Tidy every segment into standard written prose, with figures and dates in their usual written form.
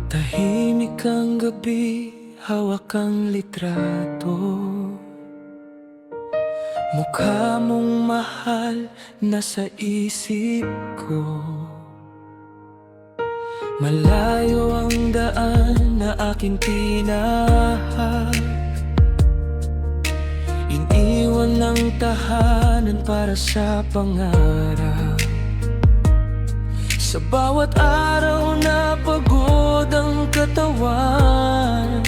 Tahimik ang gabi, hawak ang litrato. Mukha mong mahal, nasa isip ko. Malayo ang daan na aking tinahak. Iniwan ng tahanan para sa pangarap. Sa bawat araw na pagod ang katawan,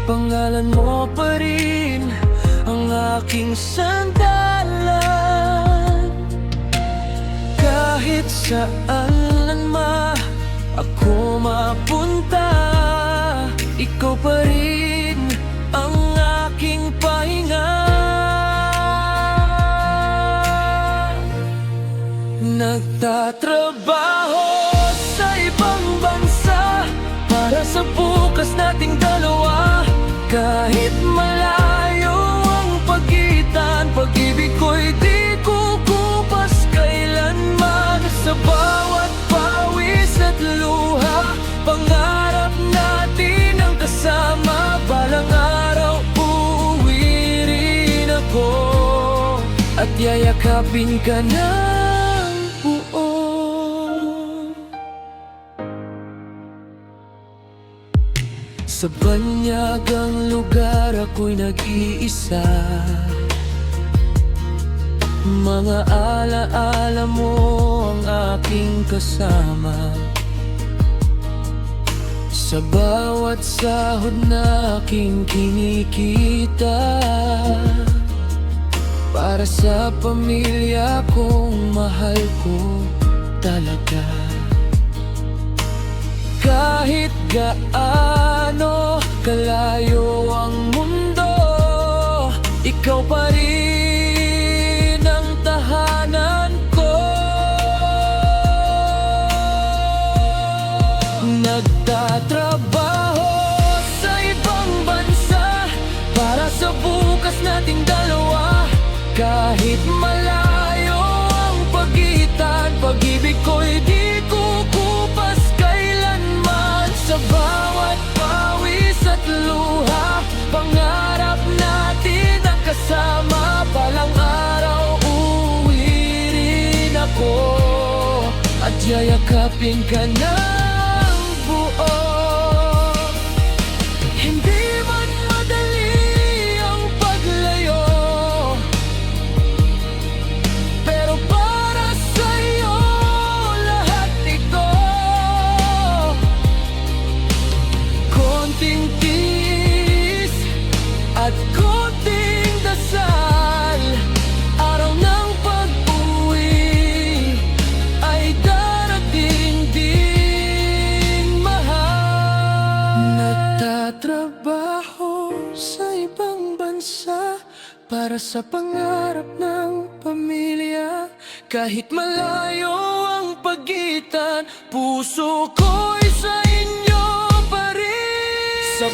pangalan mo pa rin ang aking sandalan. Kahit saan man ako mapunta, ikaw pa rin ang aking pahinga. Nagtatrabaho sa ibang bansa para sa bukas nating dalawa. Kahit malayo ang pagitan, pag-ibig ko'y di kukupas kailanman. Sa bawat pawis at luha, pangarap natin ang kasama. Balang araw uuwi rin ako at yayakapin ka na. Sa banyagang lugar ako'y nag-iisa. Mga alaala mo ang aking kasama. Sa bawat sahod na aking kinikita, para sa pamilya kong mahal ko talaga. Kahit gaano kalayo ang mundo, ikaw pa rin ang tahanan ko. Nagtatrabaho sa ibang bansa para sa bukas nating dalawa. Kahit malayo ang pagitan, pag-ibig ko'y di kukupas kailanman. Sa bawat pawis at luha, pangarap natin ang kasama. Balang araw uuwi rin ako at yayakapin ka ng buo. Hindi man madali ang paglayo, pero para sa'yo lahat ito. Konting tiis at konting dasal, araw ng pag-uwi ay darating din, mahal. Nagtatrabaho sa ibang bansa para sa pangarap ng pamilya. Kahit malayo ang pagitan, puso ko'y sa inyo pa rin. Sa